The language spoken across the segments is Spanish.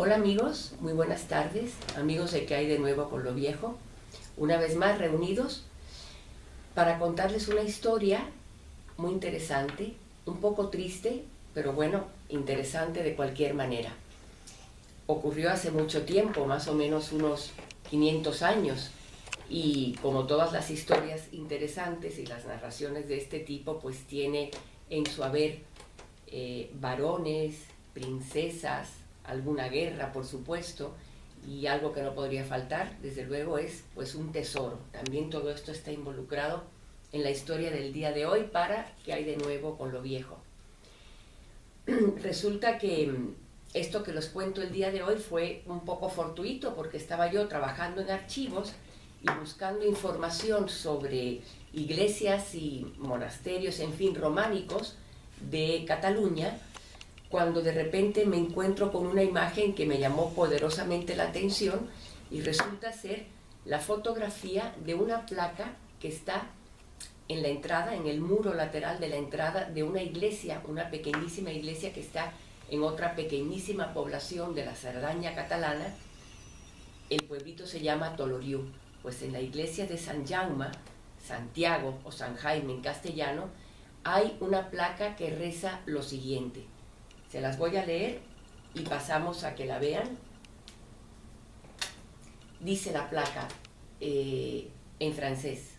Hola amigos, muy buenas tardes, amigos de ¿Qué hay de nuevo con lo viejo? Una vez más reunidos para contarles una historia muy interesante, un poco triste, pero bueno, interesante de cualquier manera. Ocurrió hace mucho tiempo, más o menos unos 500 años, y como todas las historias interesantes y las narraciones de este tipo, pues tiene en su haber varones, princesas, alguna guerra, por supuesto, y algo que no podría faltar, desde luego, es pues un tesoro. También todo esto está involucrado en la historia del día de hoy para ¿Qué hay de nuevo con lo viejo? Resulta que esto que los cuento el día de hoy fue un poco fortuito porque estaba yo trabajando en archivos y buscando información sobre iglesias y monasterios, en fin, románicos de Cataluña, cuando de repente me encuentro con una imagen que me llamó poderosamente la atención y resulta ser la fotografía de una placa que está en la entrada, en el muro lateral de la entrada de una iglesia, una pequeñísima iglesia que está en otra pequeñísima población de la Cerdaña catalana. El pueblito se llama Toloriu. Pues en la iglesia de San Jaume, Santiago o San Jaime en castellano, hay una placa que reza lo siguiente. Se las voy a leer y pasamos a que la vean. Dice la placa en francés: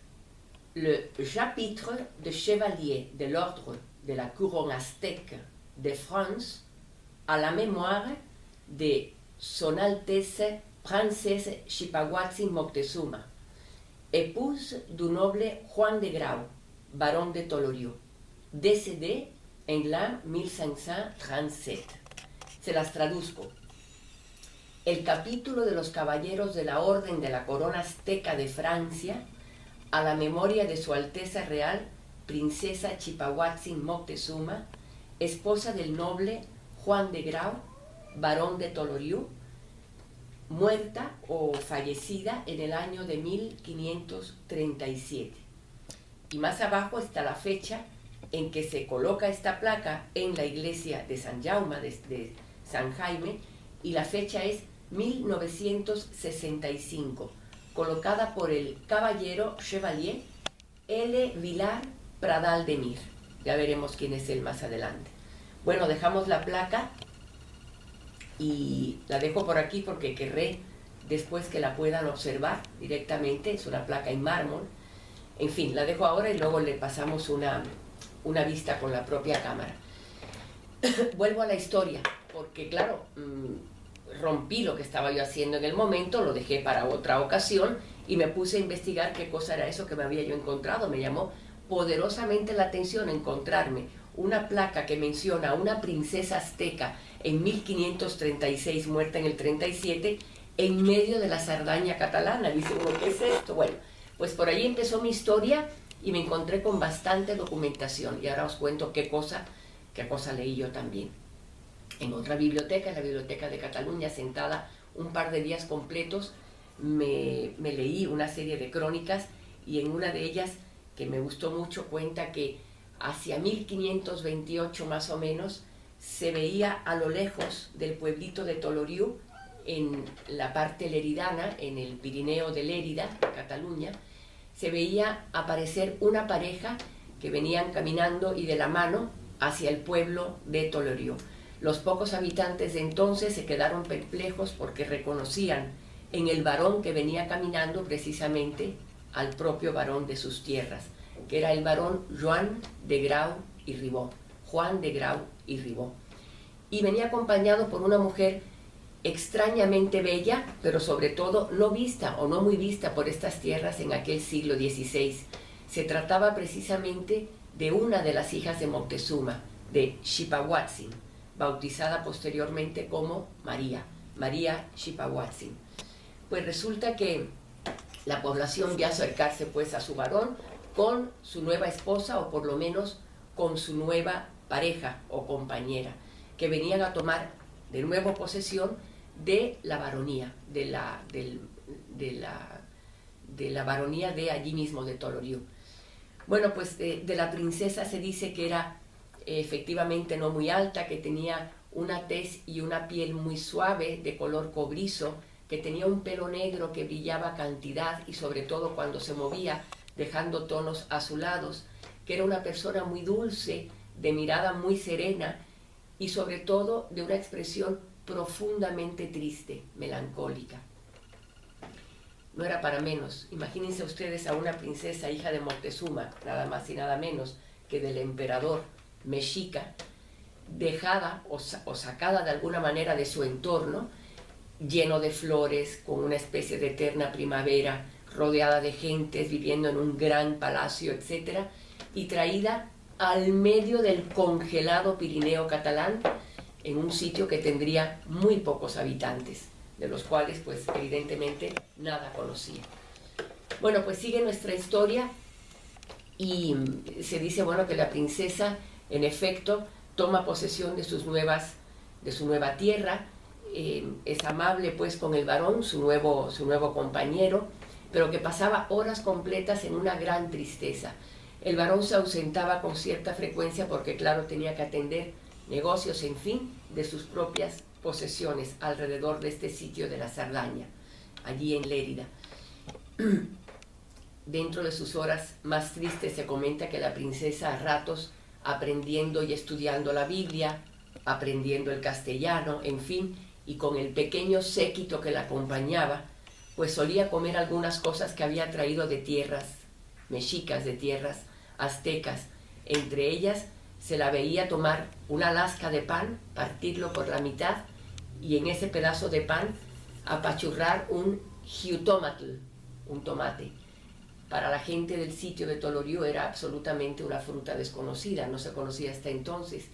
Le chapitre de chevalier de l'ordre de la couronne aztèque de France à la mémoire de Son Altesse Princesse Xipahuatzin Moctezuma, épouse du noble Juan de Grau, baron de Toloriu, décédé en l'an 1537. Se las traduzco. El capítulo de los caballeros de la Orden de la Corona Azteca de Francia a la memoria de Su Alteza Real, Princesa Xipahuatzin Moctezuma, esposa del noble Juan de Grau, barón de Toloriu, muerta o fallecida en el año de 1537. Y más abajo está la fecha en que se coloca esta placa en la iglesia de San Jaume, de San Jaime, y la fecha es 1965, colocada por el caballero Chevalier L. Vilar Pradal de Mir. Ya veremos quién es él más adelante. Bueno, dejamos la placa y la dejo por aquí porque querré después que la puedan observar directamente. Es una placa en mármol. En fin, la dejo ahora y luego le pasamos una vista con la propia cámara. Vuelvo a la historia, porque claro, rompí lo que estaba yo haciendo en el momento, lo dejé para otra ocasión y me puse a investigar qué cosa era eso que me había yo encontrado. Me llamó poderosamente la atención encontrarme una placa que menciona a una princesa azteca en 1536, muerta en el 37, en medio de la Cerdaña catalana. Dice uno, ¿qué es esto? Bueno, pues por ahí empezó mi historia y me encontré con bastante documentación y ahora os cuento qué cosa leí yo también. En otra biblioteca, en la Biblioteca de Cataluña, sentada un par de días completos, me leí una serie de crónicas y en una de ellas, que me gustó mucho, cuenta que hacia 1528 más o menos se veía a lo lejos del pueblito de Toloriu, en la parte leridana, en el Pirineo de Lérida, Cataluña, se veía aparecer una pareja que venían caminando y de la mano hacia el pueblo de Toloriu. Los pocos habitantes de entonces se quedaron perplejos porque reconocían en el varón que venía caminando precisamente al propio varón de sus tierras, que era el varón Juan de Grau y Ribó, Juan de Grau y Ribó. Y venía acompañado por una mujer extrañamente bella, pero sobre todo no vista o no muy vista por estas tierras en aquel siglo XVI. Se trataba precisamente de una de las hijas de Moctezuma, de Xipahuatzin, bautizada posteriormente como María Xipahuatzin. Pues resulta que la población vio acercarse pues a su varón con su nueva esposa, o por lo menos con su nueva pareja o compañera, que venían a tomar de nuevo posesión de la baronía, de la baronía de allí mismo, de Toloriu. Bueno, pues de la princesa se dice que era efectivamente no muy alta, que tenía una tez y una piel muy suave, de color cobrizo, que tenía un pelo negro que brillaba a cantidad y sobre todo cuando se movía, dejando tonos azulados, que era una persona muy dulce, de mirada muy serena y sobre todo de una expresión profundamente triste, melancólica. No era para menos. Imagínense ustedes a una princesa hija de Moctezuma, nada más y nada menos que del emperador mexica, dejada o sacada de alguna manera de su entorno, lleno de flores, con una especie de eterna primavera, rodeada de gentes, viviendo en un gran palacio, etc., y traída al medio del congelado Pirineo catalán, en un sitio que tendría muy pocos habitantes, de los cuales, pues, evidentemente, nada conocía. Bueno, pues sigue nuestra historia y se dice, bueno, que la princesa, en efecto, toma posesión de su nueva tierra, es amable, pues, con el varón, su nuevo compañero, pero que pasaba horas completas en una gran tristeza. El varón se ausentaba con cierta frecuencia porque, claro, tenía que atender negocios, en fin, de sus propias posesiones alrededor de este sitio de la Cerdaña, allí en Lérida. Dentro de sus horas más tristes se comenta que la princesa a ratos, aprendiendo y estudiando la Biblia, aprendiendo el castellano, en fin, y con el pequeño séquito que la acompañaba, pues solía comer algunas cosas que había traído de tierras mexicas, de tierras aztecas. Entre ellas se la veía tomar una lasca de pan, partirlo por la mitad y en ese pedazo de pan apachurrar un jiutómatl, un tomate. Para la gente del sitio de Toloriu era absolutamente una fruta desconocida, no se conocía hasta entonces.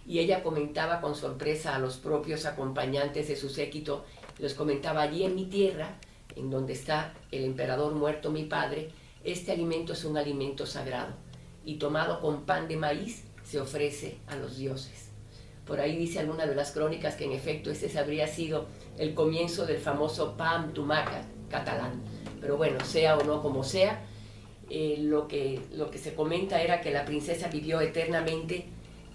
Y ella comentaba con sorpresa a los propios acompañantes de su séquito, les comentaba: allí en mi tierra, en donde está el emperador muerto mi padre, este alimento es un alimento sagrado, y tomado con pan de maíz se ofrece a los dioses. Por ahí dice alguna de las crónicas que en efecto ese habría sido el comienzo del famoso Pam Tumaca catalán. Pero bueno, sea o no como sea, lo que se comenta era que la princesa vivió eternamente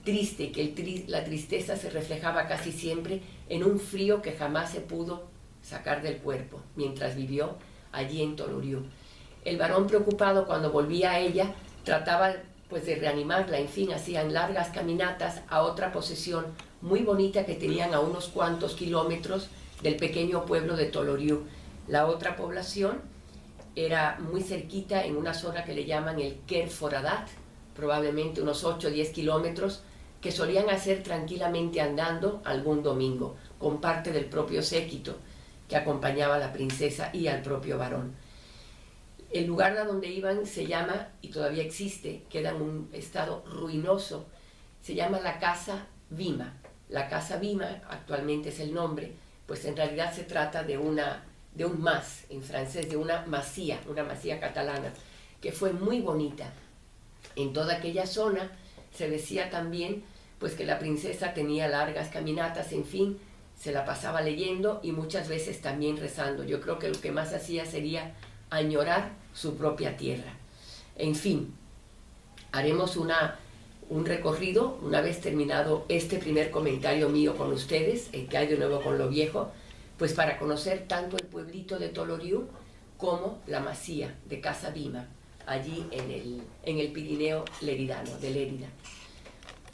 triste, que la tristeza se reflejaba casi siempre en un frío que jamás se pudo sacar del cuerpo, mientras vivió allí en Toloriu. El varón, preocupado cuando volvía a ella, trataba pues de reanimarla, en fin, hacían largas caminatas a otra posesión muy bonita que tenían a unos cuantos kilómetros del pequeño pueblo de Toloriu. La otra población era muy cerquita, en una zona que le llaman el Quer Foradat, probablemente unos 8 o 10 kilómetros, que solían hacer tranquilamente andando algún domingo, con parte del propio séquito que acompañaba a la princesa y al propio varón. El lugar a donde iban se llama, y todavía existe, queda en un estado ruinoso, se llama la Casa Vima. La Casa Vima, actualmente es el nombre, pues en realidad se trata de un mas, en francés, de una masía catalana, que fue muy bonita. En toda aquella zona se decía también pues que la princesa tenía largas caminatas, en fin, se la pasaba leyendo y muchas veces también rezando. Yo creo que lo que más hacía sería añorar su propia tierra. En fin, haremos un recorrido una vez terminado este primer comentario mío con ustedes, el que hay de nuevo con lo viejo, pues para conocer tanto el pueblito de Toloriu como la masía de Casa Vima, allí en el Pirineo leridano, de Lérida.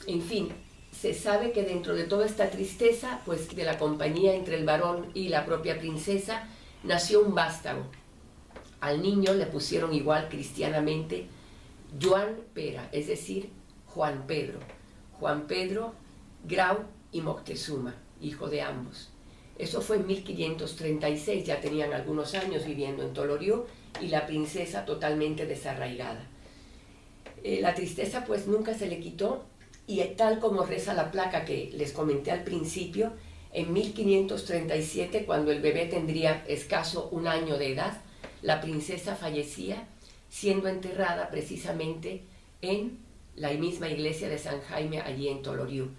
En fin, se sabe que dentro de toda esta tristeza, pues de la compañía entre el varón y la propia princesa, nació un vástago. Al niño le pusieron igual cristianamente Joan Pera, es decir, Juan Pedro. Juan Pedro Grau y Moctezuma, hijo de ambos. Eso fue en 1536, ya tenían algunos años viviendo en Toloriu y la princesa totalmente desarraigada. La tristeza pues nunca se le quitó y tal como reza la placa que les comenté al principio, en 1537, cuando el bebé tendría escaso un año de edad, la princesa fallecía siendo enterrada precisamente en la misma iglesia de San Jaime allí en Toloriu.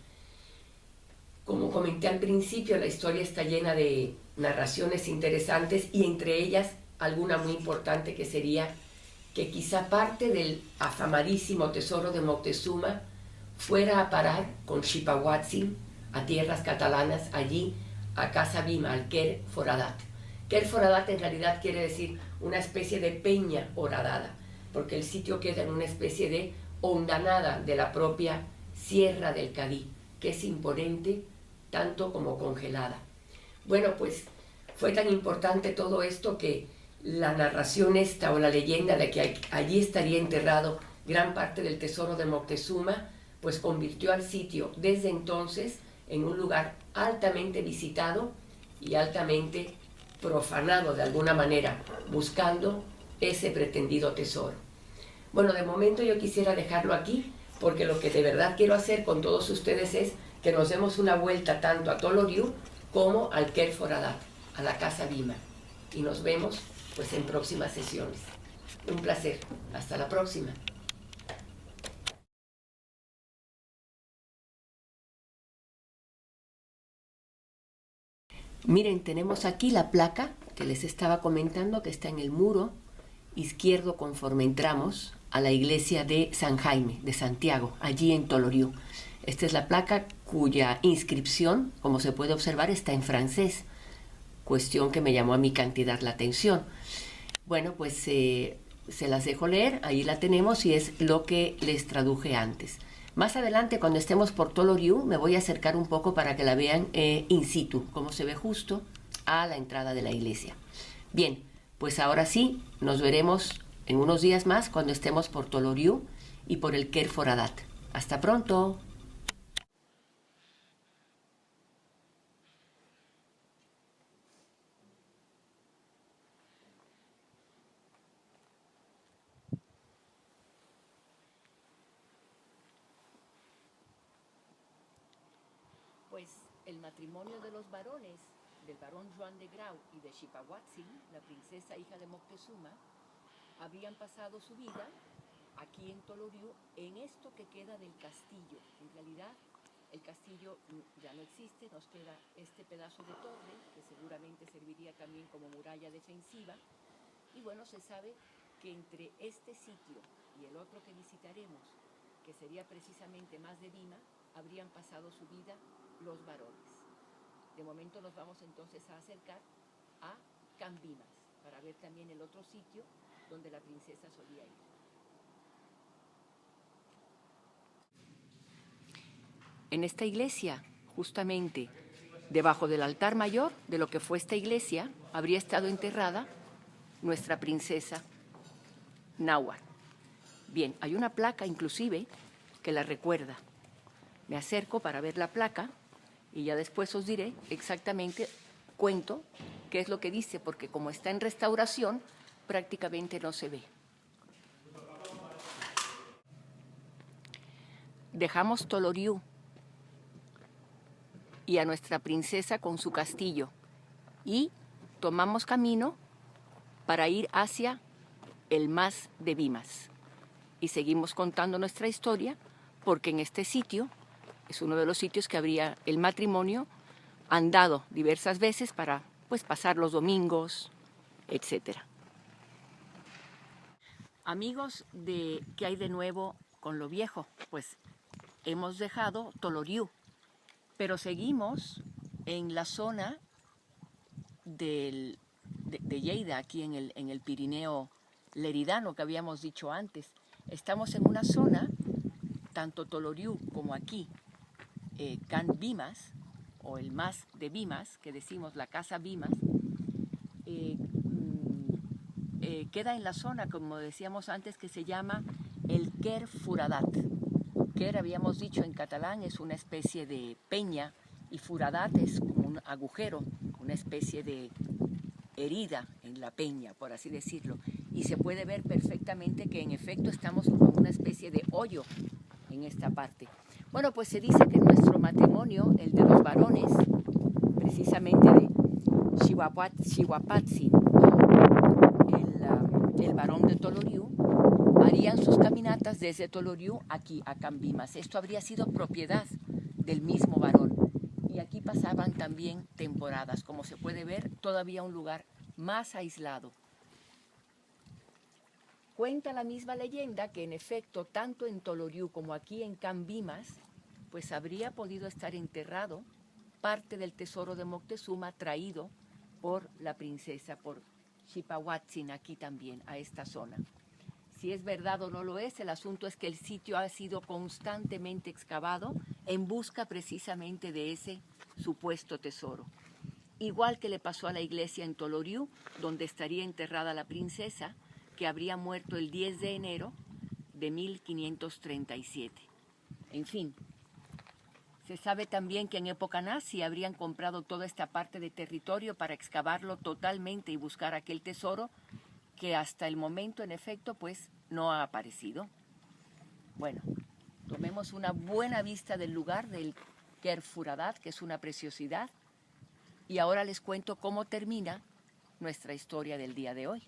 Como comenté al principio, la historia está llena de narraciones interesantes y entre ellas alguna muy importante que sería que quizá parte del afamadísimo tesoro de Moctezuma fuera a parar con Xipahuatzin a tierras catalanas, allí a Casa Bima, al Quer Foradat. Quer Foradat en realidad quiere decir una especie de peña horadada, porque el sitio queda en una especie de hondanada de la propia Sierra del Cadí, que es imponente tanto como congelada. Bueno, pues fue tan importante todo esto que la narración esta o la leyenda de que allí estaría enterrado gran parte del tesoro de Moctezuma, pues convirtió al sitio desde entonces en un lugar altamente visitado y altamente profanado de alguna manera, buscando ese pretendido tesoro. Bueno, de momento yo quisiera dejarlo aquí, porque lo que de verdad quiero hacer con todos ustedes es que nos demos una vuelta tanto a Toloriu como al Quer Foradat, a la Casa Bima. Y nos vemos pues en próximas sesiones. Un placer. Hasta la próxima. Miren, tenemos aquí la placa que les estaba comentando, que está en el muro izquierdo conforme entramos a la iglesia de San Jaime, de Santiago, allí en Toloriu. Esta es la placa cuya inscripción, como se puede observar, está en francés, cuestión que me llamó a mi cantidad la atención. Bueno, pues se las dejo leer, ahí la tenemos y es lo que les traduje antes. Más adelante, cuando estemos por Toloriu, me voy a acercar un poco para que la vean in situ, como se ve justo a la entrada de la iglesia. Bien, pues ahora sí, nos veremos en unos días más cuando estemos por Toloriu y por el Quer Foradat. ¡Hasta pronto! Pues el matrimonio de los varones, del barón Juan de Grau y de Xipahuatzin, la princesa hija de Moctezuma, habían pasado su vida aquí en Toloriu, en esto que queda del castillo. En realidad, el castillo ya no existe, nos queda este pedazo de torre, que seguramente serviría también como muralla defensiva. Y bueno, se sabe que entre este sitio y el otro que visitaremos, que sería precisamente más de Bima, habrían pasado su vida los varones. De momento nos vamos entonces a acercar a Cambimas, para ver también el otro sitio donde la princesa solía ir. En esta iglesia, justamente debajo del altar mayor de lo que fue esta iglesia, habría estado enterrada nuestra princesa Náhuatl. Bien, hay una placa inclusive que la recuerda. Me acerco para ver la placa y ya después os diré exactamente, cuento qué es lo que dice, porque como está en restauración, prácticamente no se ve. Dejamos Toloriu y a nuestra princesa con su castillo y tomamos camino para ir hacia el Mas de Bimas. Y seguimos contando nuestra historia, porque en este sitio es uno de los sitios que habría el matrimonio andado diversas veces para pues pasar los domingos, etc. Amigos, ¿qué hay de nuevo con lo viejo? Pues hemos dejado Toloriu, pero seguimos en la zona de Lleida, aquí en el Pirineo leridano que habíamos dicho antes. Estamos en una zona, tanto Toloriu como aquí, Can Bimas, o el Mas de Bimas, que decimos la Casa Bimas, queda en la zona, como decíamos antes, que se llama el Quer Foradat. Quer, habíamos dicho en catalán, es una especie de peña, y Foradat es como un agujero, una especie de herida en la peña, por así decirlo. Y se puede ver perfectamente que en efecto estamos como en una especie de hoyo en esta parte. Bueno, pues se dice que nuestro matrimonio, el de los varones, precisamente de Xihuapatzin y el varón de Toloriu, harían sus caminatas desde Toloriu aquí a Cambimas. Esto habría sido propiedad del mismo varón. Y aquí pasaban también temporadas. Como se puede ver, todavía un lugar más aislado. Cuenta la misma leyenda que en efecto, tanto en Toloriu como aquí en Cambimas, pues habría podido estar enterrado parte del tesoro de Moctezuma traído por la princesa, por Xipahuatzin, aquí también, a esta zona. Si es verdad o no lo es, el asunto es que el sitio ha sido constantemente excavado en busca precisamente de ese supuesto tesoro. Igual que le pasó a la iglesia en Toloriú, donde estaría enterrada la princesa, que habría muerto el 10 de enero de 1537. En fin, se sabe también que en época nazi habrían comprado toda esta parte de territorio para excavarlo totalmente y buscar aquel tesoro que hasta el momento, en efecto, pues no ha aparecido. Bueno, tomemos una buena vista del lugar del Kerfuradat, que es una preciosidad, y ahora les cuento cómo termina nuestra historia del día de hoy.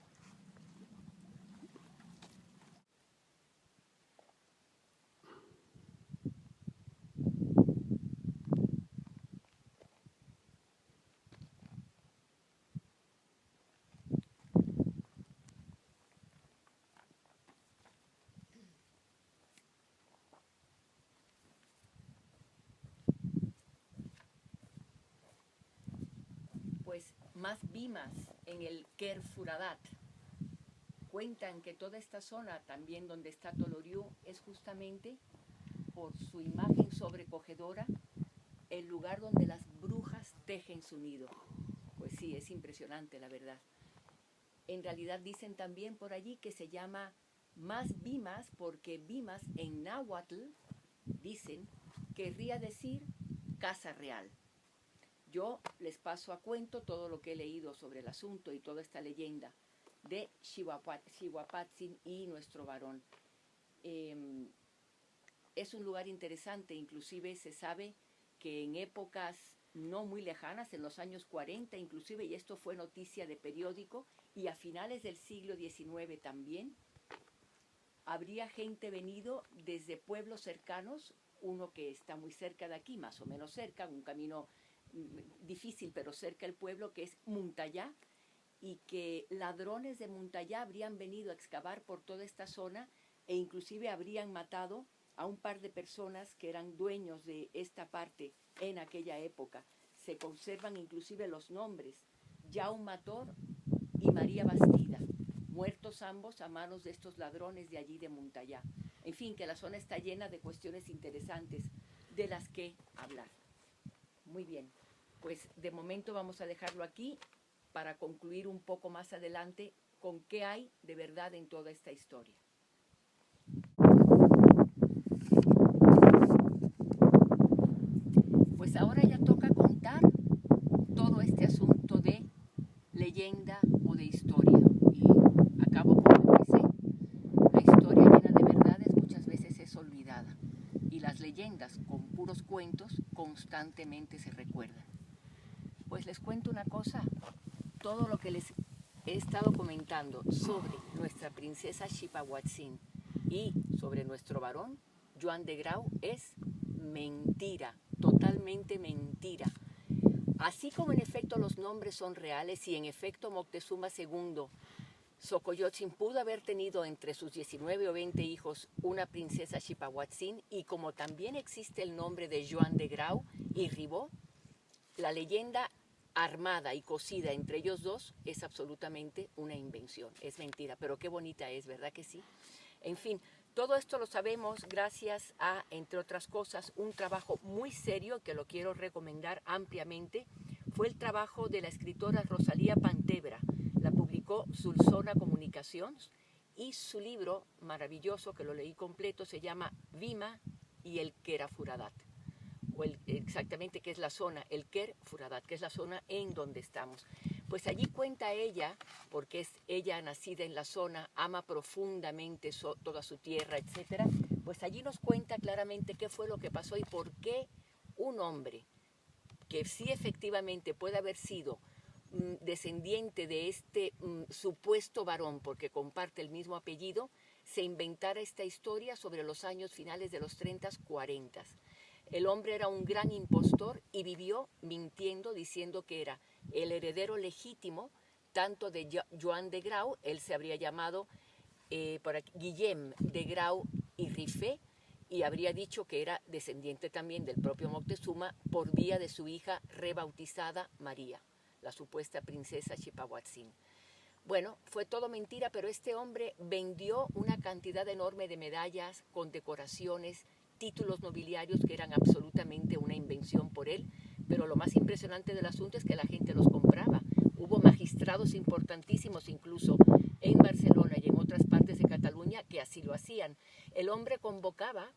Pues más bimas en el Kerfuradat. Cuentan que toda esta zona, también donde está Toloriú, es justamente, por su imagen sobrecogedora, el lugar donde las brujas tejen su nido. Pues sí, es impresionante, la verdad. En realidad dicen también por allí que se llama más bimas porque bimas en náhuatl, dicen, querría decir casa real. Yo les paso a cuento todo lo que he leído sobre el asunto y toda esta leyenda de Xihuapatzin y nuestro varón. Es un lugar interesante, inclusive se sabe que en épocas no muy lejanas, en los años 40 inclusive, y esto fue noticia de periódico, y a finales del siglo XIX también, habría gente venido desde pueblos cercanos, uno que está muy cerca de aquí, más o menos cerca, un camino difícil pero cerca del pueblo, que es Muntayá, y que ladrones de Muntayá habrían venido a excavar por toda esta zona e inclusive habrían matado a un par de personas que eran dueños de esta parte en aquella época. Se conservan inclusive los nombres, Jaume Mator y María Bastida, muertos ambos a manos de estos ladrones de allí de Muntayá. En fin, que la zona está llena de cuestiones interesantes de las que hablar. Muy bien, pues de momento vamos a dejarlo aquí para concluir un poco más adelante con qué hay de verdad en toda esta historia. Pues ahora ya toca contar todo este asunto de leyenda o de historia. Y acabo como empecé. La historia llena de verdades muchas veces es olvidada. Y las leyendas con puros cuentos constantemente se recuerdan. Pues les cuento una cosa. Todo lo que les he estado comentando sobre nuestra princesa Xipahuatzin y sobre nuestro varón, Joan de Grau, es mentira, totalmente mentira. Así como en efecto los nombres son reales y en efecto Moctezuma II, Xocoyotzin, pudo haber tenido entre sus 19 o 20 hijos una princesa Xipahuatzin, y como también existe el nombre de Joan de Grau y Ribó, la leyenda armada y cosida entre ellos dos es absolutamente una invención, es mentira, pero qué bonita es, ¿verdad que sí? En fin, todo esto lo sabemos gracias a, entre otras cosas, un trabajo muy serio que lo quiero recomendar ampliamente. Fue el trabajo de la escritora Rosalía Pantebra, la publicó Sulsona Comunicaciones, y su libro maravilloso, que lo leí completo, se llama Vima y el Kerfuradat. Exactamente qué es la zona, el Kerfuradat, que es la zona en donde estamos. Pues allí cuenta ella, porque es ella nacida en la zona, ama profundamente toda su tierra, etc. Pues allí nos cuenta claramente qué fue lo que pasó y por qué un hombre que sí efectivamente puede haber sido descendiente de este supuesto varón, porque comparte el mismo apellido, se inventara esta historia sobre los años finales de los 30s, 40s. El hombre era un gran impostor y vivió mintiendo, diciendo que era el heredero legítimo tanto de Joan de Grau, él se habría llamado por aquí, Guillem de Grau y Rifé, y habría dicho que era descendiente también del propio Moctezuma por vía de su hija rebautizada María, la supuesta princesa Xipahuatzin. Bueno, fue todo mentira, pero este hombre vendió una cantidad enorme de medallas, condecoraciones, títulos nobiliarios que eran absolutamente una invención por él, pero lo más impresionante del asunto es que la gente los compraba. Hubo magistrados importantísimos incluso en Barcelona y en otras partes de Cataluña que así lo hacían. El hombre convocaba,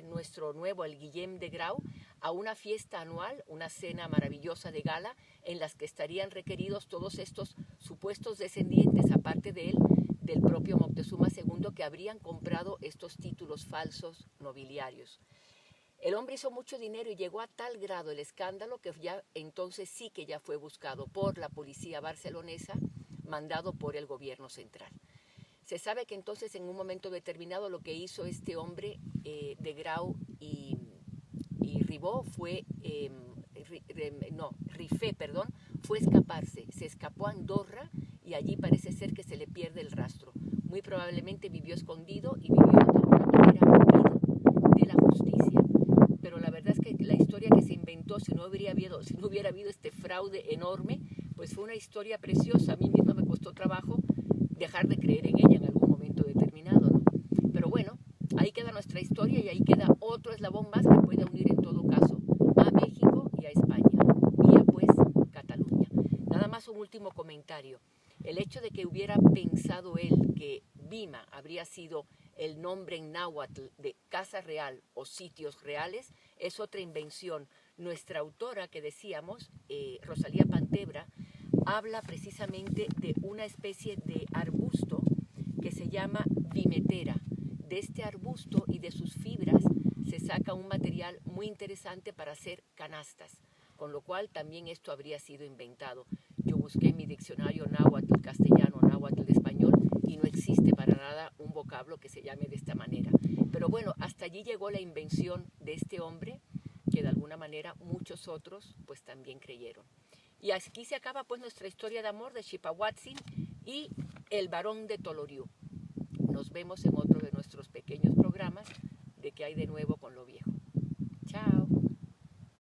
nuestro nuevo, el Guillem de Grau, a una fiesta anual, una cena maravillosa de gala, en las que estarían requeridos todos estos supuestos descendientes, aparte de él, del propio Moctezuma II, que habrían comprado estos títulos falsos nobiliarios. El hombre hizo mucho dinero y llegó a tal grado el escándalo que ya entonces sí que ya fue buscado por la policía barcelonesa, mandado por el gobierno central. Se sabe que entonces en un momento determinado lo que hizo este hombre de Grau y Ribó fue, Rifé, perdón, fue escaparse. Se escapó a Andorra y allí parece ser que se le pierde el rastro. Muy probablemente vivió escondido y vivió de alguna manera huido de la justicia. Pero la verdad es que la historia que se inventó, si no hubiera habido este fraude enorme, pues fue una historia preciosa. A mí misma me costó trabajo dejar de creer en ella en algún momento determinado, ¿no? Pero bueno, ahí queda nuestra historia y ahí queda otro eslabón más que puede unir en todo caso a México y a España, vía pues Cataluña. Nada más un último comentario. El hecho de que hubiera pensado él que Vima habría sido el nombre en náhuatl de casa real o sitios reales es otra invención. Nuestra autora que decíamos, Rosalía Pantebra, habla precisamente de una especie de arbusto que se llama vimetera. De este arbusto y de sus fibras se saca un material muy interesante para hacer canastas, con lo cual también esto habría sido inventado. Yo busqué en mi diccionario náhuatl castellano, náhuatl español, y no existe para nada un vocablo que se llame de esta manera. Pero bueno, hasta allí llegó la invención de este hombre, que de alguna manera muchos otros pues también creyeron. Y aquí se acaba pues nuestra historia de amor de Xipahuatzin y el varón de Toloriú. Nos vemos en otro de nuestros pequeños programas de ¿Qué hay de nuevo con lo viejo? Chao.